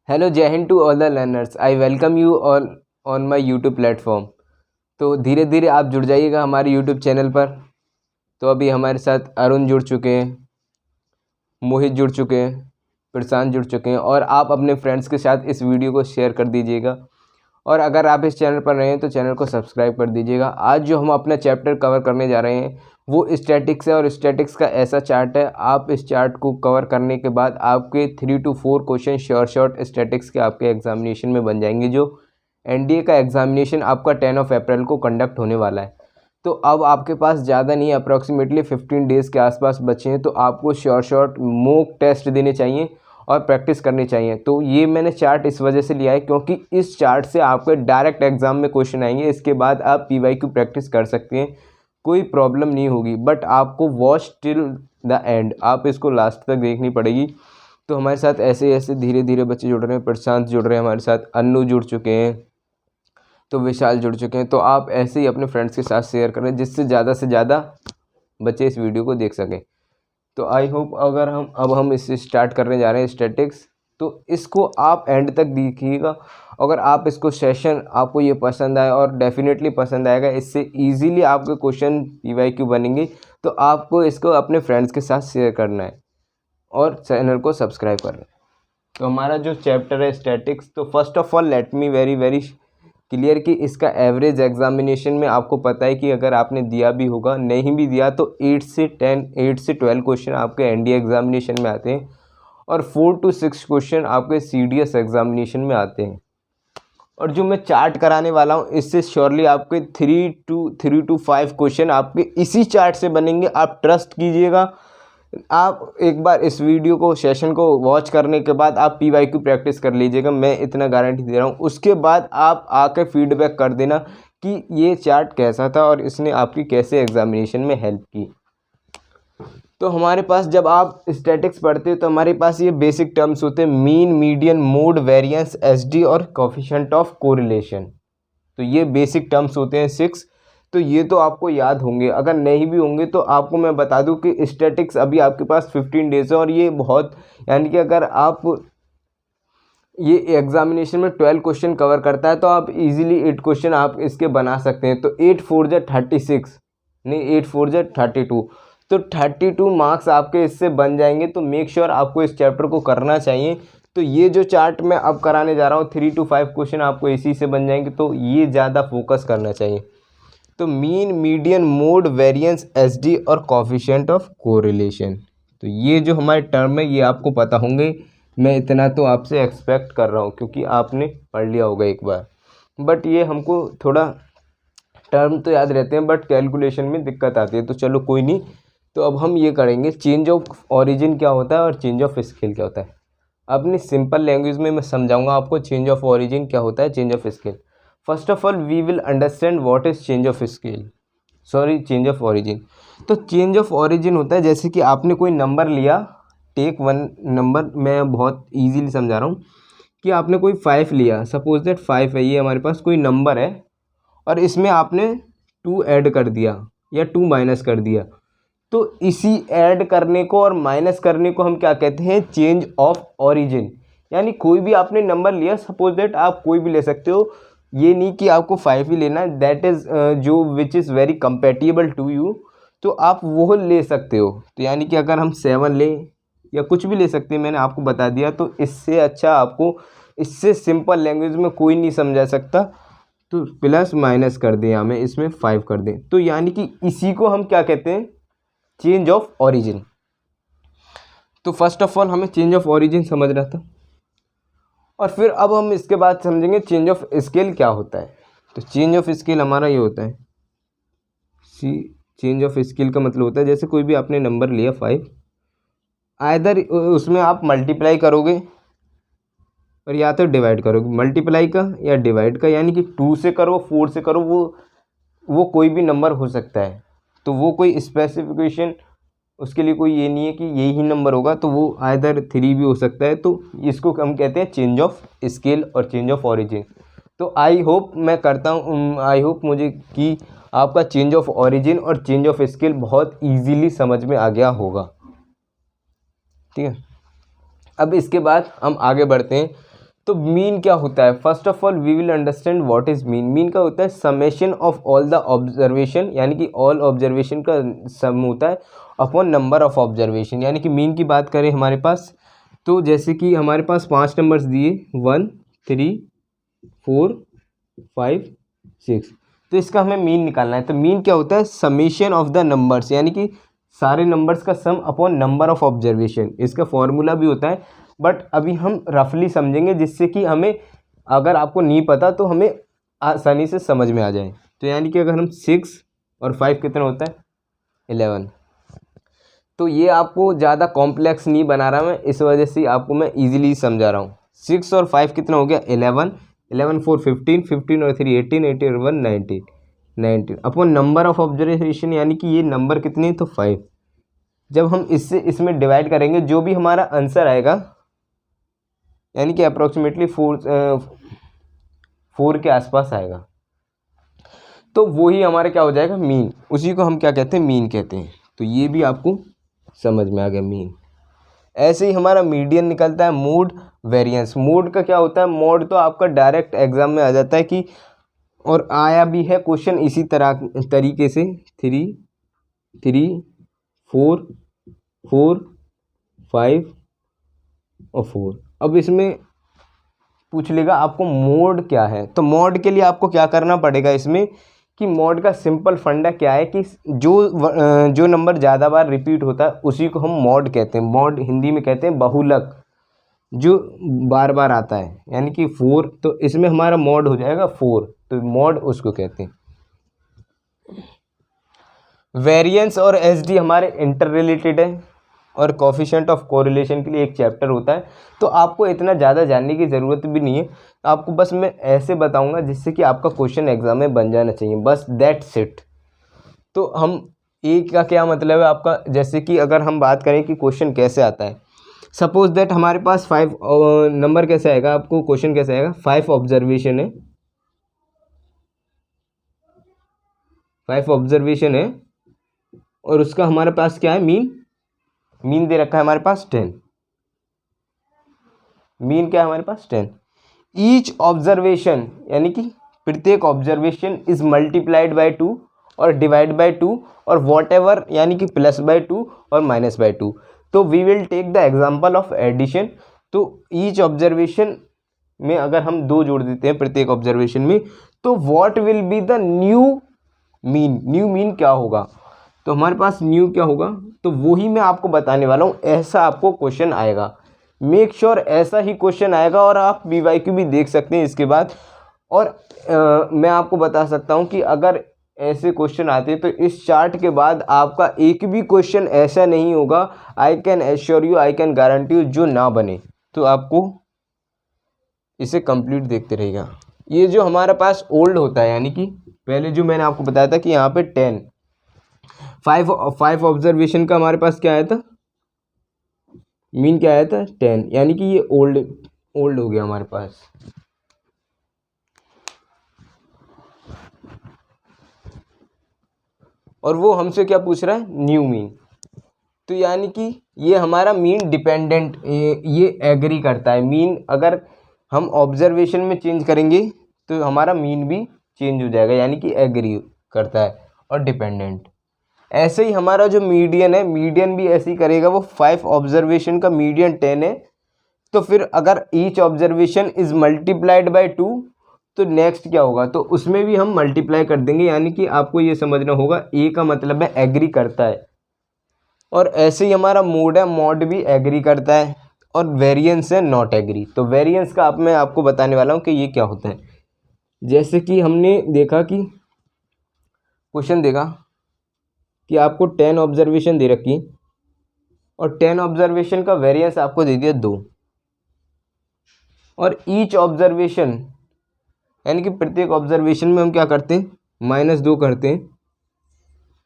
Hello Jai Hind to all the learners. I welcome you all on my YouTube platform. तो धीरे धीरे आप जुड़ जाइएगा हमारे यूट्यूब चैनल पर। तो अभी हमारे साथ अरुण जुड़ चुके हैं, मोहित जुड़ चुके हैं, प्रशांत जुड़ चुके हैं और आप अपने फ्रेंड्स के साथ इस वीडियो को शेयर कर दीजिएगा। और अगर आप इस चैनल पर नए हैं तो चैनल को सब्सक्राइब कर दीजिएगा। आज जो हम अपना चैप्टर कवर करने जा रहे हैं वो स्टैटिक्स है और स्टैटिक्स का ऐसा चार्ट है, आप इस चार्ट को कवर करने के बाद आपके 3 to 4 क्वेश्चन शॉर्ट स्टैटिक्स के आपके एग्जामिनेशन में बन जाएंगे। जो एनडीए का एग्जामिनेशन आपका 10 अप्रैल को कंडक्ट होने वाला है। तो अब आपके पास ज़्यादा नहीं, अप्रॉक्सीमेटली 15 डेज़ के आसपास बचे हैं। तो आपको शॉर्ट मॉक टेस्ट देने चाहिए और प्रैक्टिस करनी चाहिए। तो ये मैंने चार्ट इस वजह से लिया है क्योंकि इस चार्ट से आपके डायरेक्ट एग्जाम में क्वेश्चन आएंगे। इसके बाद आप पीवाईक्यू प्रैक्टिस कर सकते हैं, कोई प्रॉब्लम नहीं होगी। बट आपको वॉच टिल द एंड, आप इसको लास्ट तक देखनी पड़ेगी। तो हमारे साथ ऐसे ऐसे धीरे धीरे बच्चे जुड़ रहे हैं। प्रशांत जुड़ रहे हैं हमारे साथ, अन्नू जुड़ चुके हैं, तो विशाल जुड़ चुके हैं। तो आप ऐसे ही अपने फ्रेंड्स के साथ शेयर करें जिससे ज़्यादा से ज़्यादा बच्चे इस वीडियो को देख सकें। तो आई होप अगर हम इससे स्टार्ट करने जा रहे हैं स्टैटिक्स, तो इसको आप एंड तक देखिएगा। अगर आप इसको सेशन आपको ये पसंद आए, और डेफिनेटली पसंद आएगा, इससे इजीली आपके क्वेश्चन पीवाईक्यू बनेंगे। तो आपको इसको अपने फ्रेंड्स के साथ शेयर करना है और चैनल को सब्सक्राइब करना है। तो हमारा जो चैप्टर है स्टैटिक्स, तो first of all let me very clear कि इसका एवरेज एग्जामिनेशन में आपको पता है कि अगर आपने दिया भी होगा, नहीं भी दिया तो 8 से 12 क्वेश्चन आपके एनडीए एग्जामिनेशन में आते हैं और 4 to 6 क्वेश्चन आपके सीडीएस एग्जामिनेशन में आते हैं। और जो मैं चार्ट कराने वाला हूँ इससे श्योरली आपके 3 to 5 क्वेश्चन आपके इसी चार्ट से बनेंगे। आप ट्रस्ट कीजिएगा। आप एक बार इस वीडियो को सेशन को वॉच करने के बाद आप पीवाईक्यू प्रैक्टिस कर लीजिएगा, मैं इतना गारंटी दे रहा हूँ। उसके बाद आप आके फीडबैक कर देना कि ये चार्ट कैसा था और इसने आपकी कैसे एग्जामिनेशन में हेल्प की। तो हमारे पास जब आप स्टैटिक्स पढ़ते हो तो हमारे पास ये बेसिक टर्म्स होते हैं: mean, median, mode, variance, SD और कोएफिशिएंट ऑफ कोरिलेशन। तो ये बेसिक टर्म्स होते हैं 6। तो ये तो आपको याद होंगे। अगर नहीं भी होंगे तो आपको मैं बता दूं कि स्टैटिक्स अभी आपके पास 15 डेज़ है और ये बहुत, यानी कि अगर आप ये एग्जामिनेशन में 12 क्वेश्चन कवर करता है तो आप इजीली 8 क्वेश्चन आप इसके बना सकते हैं। तो 8 4 जा 36, नहीं 8 4 जा 32, तो 32 मार्क्स आपके इससे बन जाएंगे। तो मेक श्योर आपको इस चैप्टर को करना चाहिए। तो ये जो चार्ट मैं अब कराने जा रहा हूँ 3 to 5 क्वेश्चन आपको इसी से बन जाएंगे, तो ये ज़्यादा फोकस करना चाहिए। तो mean, median, mode, variance, SD और कोएफिशिएंट ऑफ कोरिलेशन, तो ये जो हमारे टर्म है ये आपको पता होंगे। मैं इतना तो आपसे एक्सपेक्ट कर रहा हूँ क्योंकि आपने पढ़ लिया होगा एक बार। बट ये हमको थोड़ा टर्म तो याद रहते हैं बट कैलकुलेशन में दिक्कत आती है। तो चलो कोई नहीं। तो अब हम ये करेंगे, चेंज ऑफ ओरिजिन क्या होता है और चेंज ऑफ स्केल क्या होता है। अपनी सिंपल लैंग्वेज में मैं समझाऊंगा आपको चेंज ऑफ ओरिजिन क्या होता है, change of scale. First of all we will understand what is change of scale, change of origin. तो चेंज ऑफ ओरिजिन होता है जैसे कि आपने कोई नंबर लिया, टेक वन नंबर, मैं बहुत इजीली समझा रहा हूँ कि आपने कोई 5 लिया, सपोज दैट 5 है, ये हमारे पास कोई नंबर है और इसमें आपने 2 ऐड कर दिया या 2 माइनस कर दिया। तो इसी ऐड करने को और माइनस करने को हम क्या कहते हैं, चेंज ऑफ ओरिजिन। यानी कोई भी आपने नंबर लिया, सपोज दैट आप कोई भी ले सकते हो, ये नहीं कि आपको 5 ही लेना है, दैट इज़ जो which is very compatible to you, तो आप वो ले सकते हो। तो यानी कि अगर हम 7 लें या कुछ भी ले सकते हैं, मैंने आपको बता दिया। तो इससे अच्छा आपको, इससे सिंपल लैंग्वेज में कोई नहीं समझा सकता। तो प्लस माइनस कर दें, हमें इसमें 5 कर दें, तो यानी कि इसी को हम क्या कहते हैं, चेंज ऑफ ओरिजिन। तो फर्स्ट ऑफ ऑल हमें चेंज ऑफ ओरिजिन समझना था और फिर अब हम इसके बाद समझेंगे चेंज ऑफ स्केल क्या होता है। तो चेंज ऑफ स्केल हमारा ये होता है, चेंज ऑफ स्केल का मतलब होता है जैसे कोई भी आपने नंबर लिया 5, आइदर उसमें आप मल्टीप्लाई करोगे और या तो डिवाइड करोगे, मल्टीप्लाई का या डिवाइड का, यानी कि 2 से करो, 4 से करो, वो कोई भी नंबर हो सकता है। तो वो कोई स्पेसिफिकेशन उसके लिए कोई ये नहीं है कि यही नंबर होगा, तो वो आइदर 3 भी हो सकता है। तो इसको हम कहते हैं चेंज ऑफ स्केल और चेंज ऑफ ओरिजिन। तो आई होप मैं करता हूँ, आई होप मुझे कि आपका चेंज ऑफ ओरिजिन और चेंज ऑफ स्केल बहुत इजीली समझ में आ गया होगा। ठीक है, अब इसके बाद हम आगे बढ़ते हैं। तो मीन क्या होता है, first of all we will understand what is mean. Mean का होता है summation of all the observation, यानी कि ऑल ऑब्जर्वेशन का सम होता है अपॉन नंबर ऑफ ऑब्जर्वेशन। यानी कि मीन की बात करें हमारे पास, तो जैसे कि हमारे पास 5 नंबर्स दिए 1 3 4 5 6, तो इसका हमें मीन निकालना है। तो मीन क्या होता है, समेशन ऑफ द नंबर्स, यानी कि सारे नंबर्स का सम अपॉन नंबर ऑफ ऑब्जर्वेशन। इसका फॉर्मूला भी होता है, बट अभी हम रफली समझेंगे जिससे कि हमें, अगर आपको नहीं पता तो हमें आसानी से समझ में आ जाए। तो यानी कि अगर हम 6 और 5 कितना होता है 11। तो ये आपको ज़्यादा कॉम्प्लेक्स नहीं बना रहा मैं, इस वजह से आपको मैं ईजिली समझा रहा हूँ। 6 और 5 कितना हो गया 11, 11 4 15, 15 और 3 18, 18 और 1 19, 19 अपॉन नंबर ऑफ ऑब्जर्वेशन, यानी कि ये नंबर कितने, तो 5। जब हम इससे इसमें डिवाइड करेंगे जो भी हमारा आंसर आएगा, यानी कि अप्रोक्सीमेटली 4 के आसपास आएगा, तो वही हमारा क्या हो जाएगा मीन। उसी को हम क्या कहते हैं, मीन कहते हैं। तो ये भी आपको समझ में आ गया मीन। ऐसे ही हमारा मीडियन निकलता है, मोड, वेरिएंस। मोड का क्या होता है, मोड तो आपका डायरेक्ट एग्जाम में आ जाता है कि, और आया भी है क्वेश्चन इसी तरीके से 3 3 4 4 5 और 4। अब इसमें पूछ लेगा आपको मोड क्या है, तो मोड के लिए आपको क्या करना पड़ेगा इसमें, कि मोड का सिंपल फंडा क्या है कि जो नंबर ज़्यादा बार रिपीट होता है उसी को हम मोड कहते हैं। मोड हिंदी में कहते हैं बहुलक, जो बार बार आता है, यानी कि 4, तो इसमें हमारा मोड हो जाएगा 4, तो मोड उसको कहते हैं। वेरिएंस और एसडी हमारे इंटर रिलेटेड है, और कोफिशिएंट ऑफ कोरिलेशन के लिए एक चैप्टर होता है। तो आपको इतना ज़्यादा जानने की ज़रूरत भी नहीं है, आपको बस मैं ऐसे बताऊंगा जिससे कि आपका क्वेश्चन एग्जाम में बन जाना चाहिए, बस दैट्स इट। तो हम एक का क्या मतलब है आपका, जैसे कि अगर हम बात करें कि क्वेश्चन कैसे आता है, सपोज दैट हमारे पास 5 नंबर कैसे आएगा, आपको क्वेश्चन कैसे आएगा, 5 ऑब्जर्वेशन है, 5 ऑब्जर्वेशन है, और उसका हमारे पास क्या है मीन, मीन दे रखा है हमारे पास 10। मीन क्या है हमारे पास 10। ईच ऑब्जर्वेशन, यानी कि प्रत्येक ऑब्जर्वेशन इज मल्टीप्लाइड बाय 2 और डिवाइड बाय 2 और वॉट एवर, यानी कि प्लस बाय 2 और माइनस बाय 2। तो we will take the example of addition. तो ईच ऑब्जर्वेशन में अगर हम 2 जोड़ देते हैं प्रत्येक ऑब्जर्वेशन में, तो what will be the new mean. New mean क्या होगा, तो हमारे पास न्यू क्या होगा, तो वही मैं आपको बताने वाला हूँ। ऐसा आपको क्वेश्चन आएगा, मेक श्योर ऐसा ही क्वेश्चन आएगा, और आप BYQ भी देख सकते हैं इसके बाद। और मैं आपको बता सकता हूँ कि अगर ऐसे क्वेश्चन आते हैं तो इस चार्ट के बाद आपका एक भी क्वेश्चन ऐसा नहीं होगा, I can assure you, I can guarantee you, जो ना बने। तो आपको इसे कंप्लीट देखते रहिएगा। ये जो हमारे पास ओल्ड होता है, यानी कि पहले जो मैंने आपको बताया था कि यहाँ पे 10 5 ऑब्जर्वेशन का हमारे पास क्या आया था, मीन क्या आया था 10, यानी कि ये ओल्ड हो गया हमारे पास। और वो हमसे क्या पूछ रहा है, न्यू मीन। तो यानी कि ये हमारा मीन डिपेंडेंट, ये एग्री करता है। मीन अगर हम ऑब्जर्वेशन में चेंज करेंगे तो हमारा मीन भी चेंज हो जाएगा, यानी कि एग्री करता है और डिपेंडेंट। ऐसे ही हमारा जो मीडियन है, मीडियन भी ऐसे ही करेगा, वो 5 ऑब्जर्वेशन का मीडियन 10 है। तो फिर अगर each observation is multiplied by 2, तो नेक्स्ट क्या होगा, तो उसमें भी हम मल्टीप्लाई कर देंगे। यानी कि आपको ये समझना होगा, ए का मतलब है एग्री करता है, और ऐसे ही हमारा मोड है, मोड भी एग्री करता है, और वेरिएंस है नॉट एग्री। तो वेरिएंस का मैं आपको बताने वाला हूँ कि ये क्या होता है। जैसे कि हमने देखा कि क्वेश्चन देखा कि आपको 10 ऑब्जर्वेशन दे रखी, और 10 ऑब्जर्वेशन का वेरिएंस आपको दे दिया 2, और ईच ऑब्जर्वेशन, यानी कि प्रत्येक ऑब्जर्वेशन में हम क्या करते हैं, -2 करते हैं।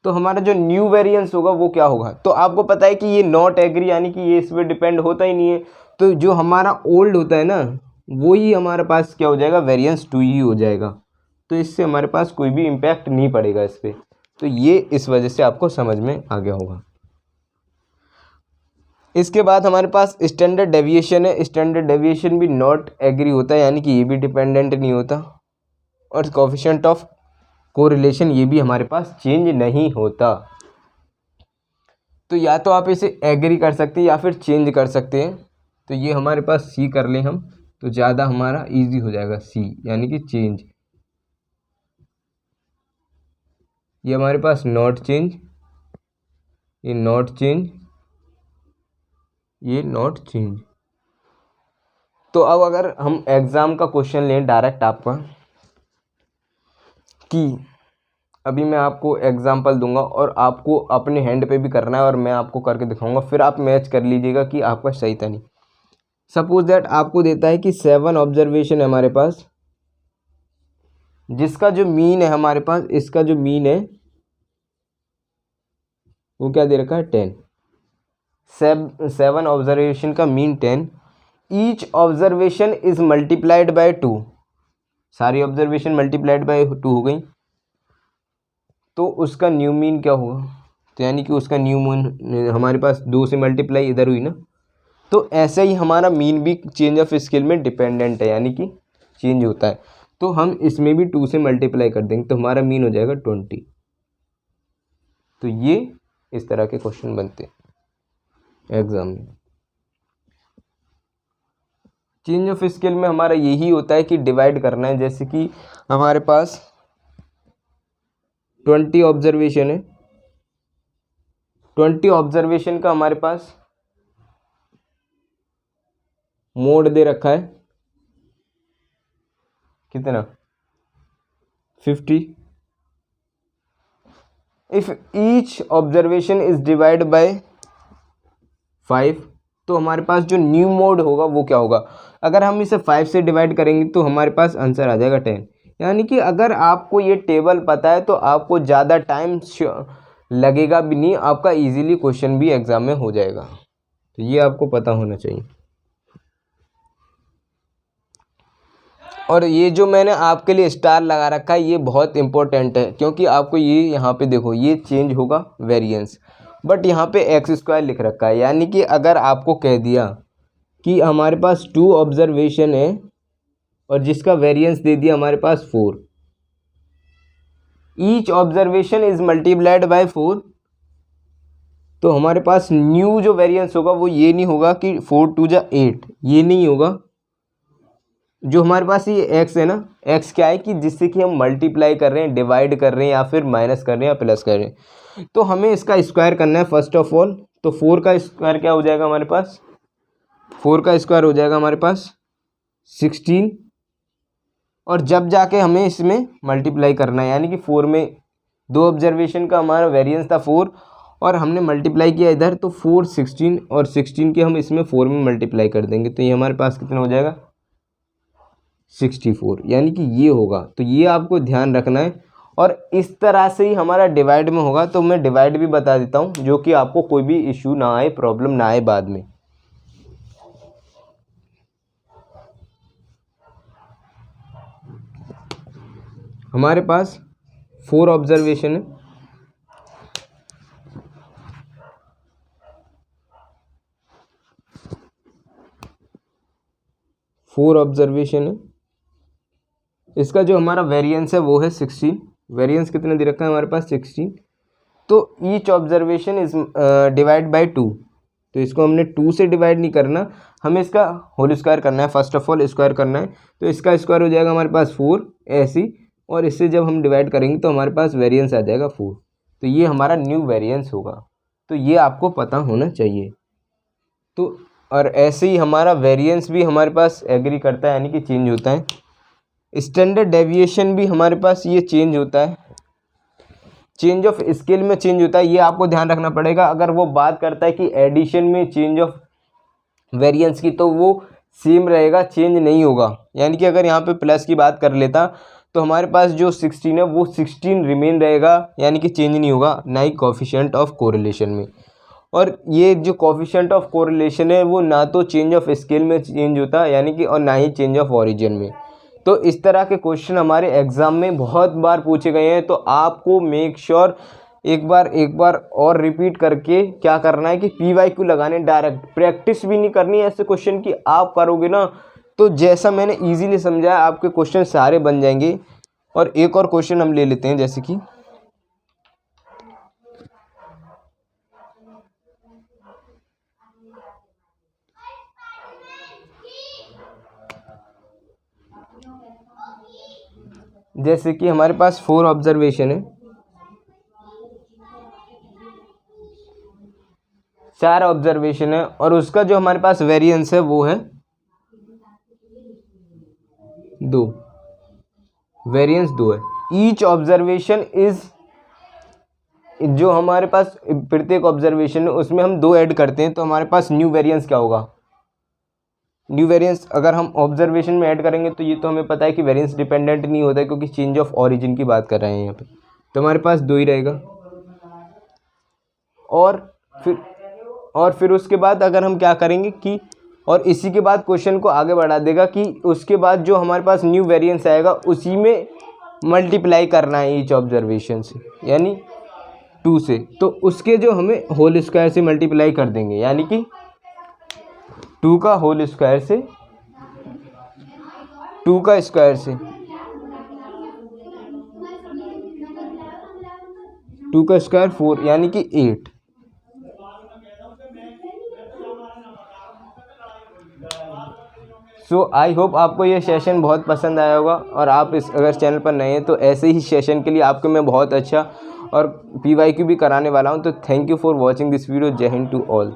तो हमारा जो न्यू वेरिएंस होगा वो क्या होगा, तो आपको पता है कि ये नॉट एग्री, यानी कि ये इस पर डिपेंड होता ही नहीं है। तो जो हमारा ओल्ड होता है ना, वो ही हमारे पास क्या हो जाएगा, वेरिएंस 2 ही हो जाएगा। तो इससे हमारे पास कोई भी इम्पैक्ट नहीं पड़ेगा इस पर। तो ये इस वजह से आपको समझ में आ गया होगा। इसके बाद हमारे पास स्टैंडर्ड डेविएशन है। स्टैंडर्ड डेविएशन भी नॉट एग्री होता है, यानी कि ये भी डिपेंडेंट नहीं होता। और कोफिशिएंट ऑफ कोरिलेशन ये भी हमारे पास चेंज नहीं होता। तो या तो आप इसे एग्री कर सकते हैं या फिर चेंज कर सकते हैं। तो ये हमारे पास सी कर लें हम तो ज़्यादा हमारा इजी हो जाएगा, सी यानी कि चेंज। ये हमारे पास नॉट चेंज, ये नॉट चेंज, ये नॉट चेंज। तो अब अगर हम एग्ज़ाम का क्वेश्चन लें डायरेक्ट आपका, कि अभी मैं आपको एग्जांपल दूंगा और आपको अपने हैंड पे भी करना है और मैं आपको करके दिखाऊंगा, फिर आप मैच कर लीजिएगा कि आपका सही था नहीं। सपोज दैट आपको देता है कि 7 ऑब्जर्वेशन है हमारे पास, जिसका जो मीन है हमारे पास, इसका जो मीन है वो क्या दे रखा है, 10। 7 ऑब्जर्वेशन का mean 10। Each observation is multiplied by 2। सारी ऑब्जर्वेशन मल्टीप्लाइड बाय 2 हो गई, तो उसका न्यू मीन क्या हुआ, तो यानी कि उसका न्यू मीन हमारे पास 2 से मल्टीप्लाई इधर हुई ना। तो ऐसे ही हमारा मीन भी चेंज ऑफ स्केल में डिपेंडेंट है, यानी कि चेंज होता है। तो हम इसमें भी 2 से मल्टीप्लाई कर देंगे तो हमारा मीन हो जाएगा 20। तो ये इस तरह के क्वेश्चन बनते हैं एग्जाम में। चेंज ऑफ स्केल में हमारा यही होता है कि डिवाइड करना है। जैसे कि हमारे पास 20 ऑब्जर्वेशन है, 20 ऑब्जर्वेशन का हमारे पास मोड दे रखा है कितना, 50। If each observation is divide by 5, तो हमारे पास जो न्यू मोड होगा वो क्या होगा, अगर हम इसे 5 से डिवाइड करेंगे तो हमारे पास आंसर आ जाएगा 10। यानी कि अगर आपको ये टेबल पता है तो आपको ज़्यादा टाइम लगेगा भी नहीं, आपका इजीली क्वेश्चन भी एग्जाम में हो जाएगा। तो ये आपको पता होना चाहिए। और ये जो मैंने आपके लिए स्टार लगा रखा है ये बहुत इंपॉर्टेंट है, क्योंकि आपको ये यहाँ पे देखो ये चेंज होगा वेरिएंस, बट यहाँ पे x² लिख रखा है। यानी कि अगर आपको कह दिया कि हमारे पास 2 ऑब्जर्वेशन है और जिसका वेरिएंस दे दिया हमारे पास 4, each observation is multiplied by 4, तो हमारे पास न्यू जो वेरिएंस होगा वो ये नहीं होगा कि 4 2 जा 8, ये नहीं होगा। जो हमारे पास ये x है ना, x क्या है कि जिससे कि हम मल्टीप्लाई कर रहे हैं, डिवाइड कर रहे हैं या फिर माइनस कर रहे हैं या प्लस कर रहे हैं, तो हमें इसका स्क्वायर करना है फर्स्ट ऑफ ऑल। तो 4 का स्क्वायर क्या हो जाएगा हमारे पास, 4 का स्क्वायर हो जाएगा हमारे पास 16, और जब जाके हमें इसमें मल्टीप्लाई करना है, यानी कि 4 में 2 ऑब्जर्वेशन का हमारा वेरिएंस था 4 और हमने मल्टीप्लाई किया इधर, तो 4 16 और 16 के हम इसमें 4 में मल्टीप्लाई कर देंगे, तो ये हमारे पास कितना हो जाएगा 64, यानी कि ये होगा। तो ये आपको ध्यान रखना है और इस तरह से ही हमारा डिवाइड में होगा। तो मैं डिवाइड भी बता देता हूँ, जो कि आपको कोई भी इशू ना आए, प्रॉब्लम ना आए बाद में। हमारे पास 4 ऑब्जर्वेशन है, इसका जो हमारा वेरिएंस है वो है 16। वेरिएंस कितने दे रखा है हमारे पास 16। तो each observation is divide by 2, तो इसको हमने 2 से डिवाइड नहीं करना, हमें इसका होल स्क्वायर करना है, फर्स्ट ऑफ ऑल स्क्वायर करना है। तो इसका स्क्वायर हो जाएगा हमारे पास 4 ऐसी, और इससे जब हम डिवाइड करेंगे तो हमारे पास वेरिएंस आ जाएगा 4। तो ये हमारा न्यू वेरिएंस होगा, तो ये आपको पता होना चाहिए। तो और ऐसे ही हमारा वेरिएंस भी हमारे पास एग्री करता है, यानी कि चेंज होता है। स्टैंडर्ड डेविएशन भी हमारे पास ये चेंज होता है, चेंज ऑफ स्केल में चेंज होता है। ये आपको ध्यान रखना पड़ेगा। अगर वो बात करता है कि एडिशन में चेंज ऑफ वेरिएंस की, तो वो सेम रहेगा, चेंज नहीं होगा। यानी कि अगर यहाँ पे प्लस की बात कर लेता तो हमारे पास जो 16 है वो 16 रिमेन रहेगा, यानी कि चेंज नहीं होगा, ना ही कोफिशिएंट ऑफ कोरिलेशन में। और ये जो कोफिशिएंट ऑफ कोरिलेशन है वो ना तो चेंज ऑफ स्केल में चेंज होता है, यानी कि और ना ही चेंज ऑफ ओरिजिन में। तो इस तरह के क्वेश्चन हमारे एग्जाम में बहुत बार पूछे गए हैं। तो आपको मेक श्योर एक बार और रिपीट करके क्या करना है कि PYQ लगाने, डायरेक्ट प्रैक्टिस भी नहीं करनी है ऐसे क्वेश्चन की। आप करोगे ना तो जैसा मैंने इजीली समझाया आपके क्वेश्चन सारे बन जाएंगे। और एक और क्वेश्चन हम ले लेते हैं, जैसे कि हमारे पास 4 ऑब्जर्वेशन है, 4 ऑब्जर्वेशन है और उसका जो हमारे पास वेरिएंस है वो है 2, वेरिएंस 2 है। ईच ऑब्जर्वेशन इज, जो हमारे पास प्रत्येक ऑब्जर्वेशन है उसमें हम 2 ऐड करते हैं तो हमारे पास न्यू वेरिएंस क्या होगा। न्यू वेरिएंस अगर हम ऑब्जर्वेशन में ऐड करेंगे तो ये तो हमें पता है कि वेरिएंस डिपेंडेंट नहीं होता है, क्योंकि चेंज ऑफ ओरिजिन की बात कर रहे हैं यहाँ पे, तो हमारे पास 2 ही रहेगा। और फिर उसके बाद अगर हम क्या करेंगे कि, और इसी के बाद क्वेश्चन को आगे बढ़ा देगा कि उसके बाद जो हमारे पास न्यू वेरिएंस आएगा उसी में मल्टीप्लाई करना है ईच ऑब्जर्वेशन से, यानी 2 से, तो उसके जो हमें होल स्क्वायर से मल्टीप्लाई कर देंगे, यानी कि 2 का होल स्क्वायर से, 2 का स्क्वायर से, 2 का स्क्वायर 4 यानी कि 8। सो आई होप आपको ये सेशन बहुत पसंद आया होगा, और आप इस अगर चैनल पर नए हैं तो ऐसे ही सेशन के लिए आपको मैं बहुत अच्छा और PYQ भी कराने वाला हूँ। तो thank you for watching this video. जय हिंद टू ऑल।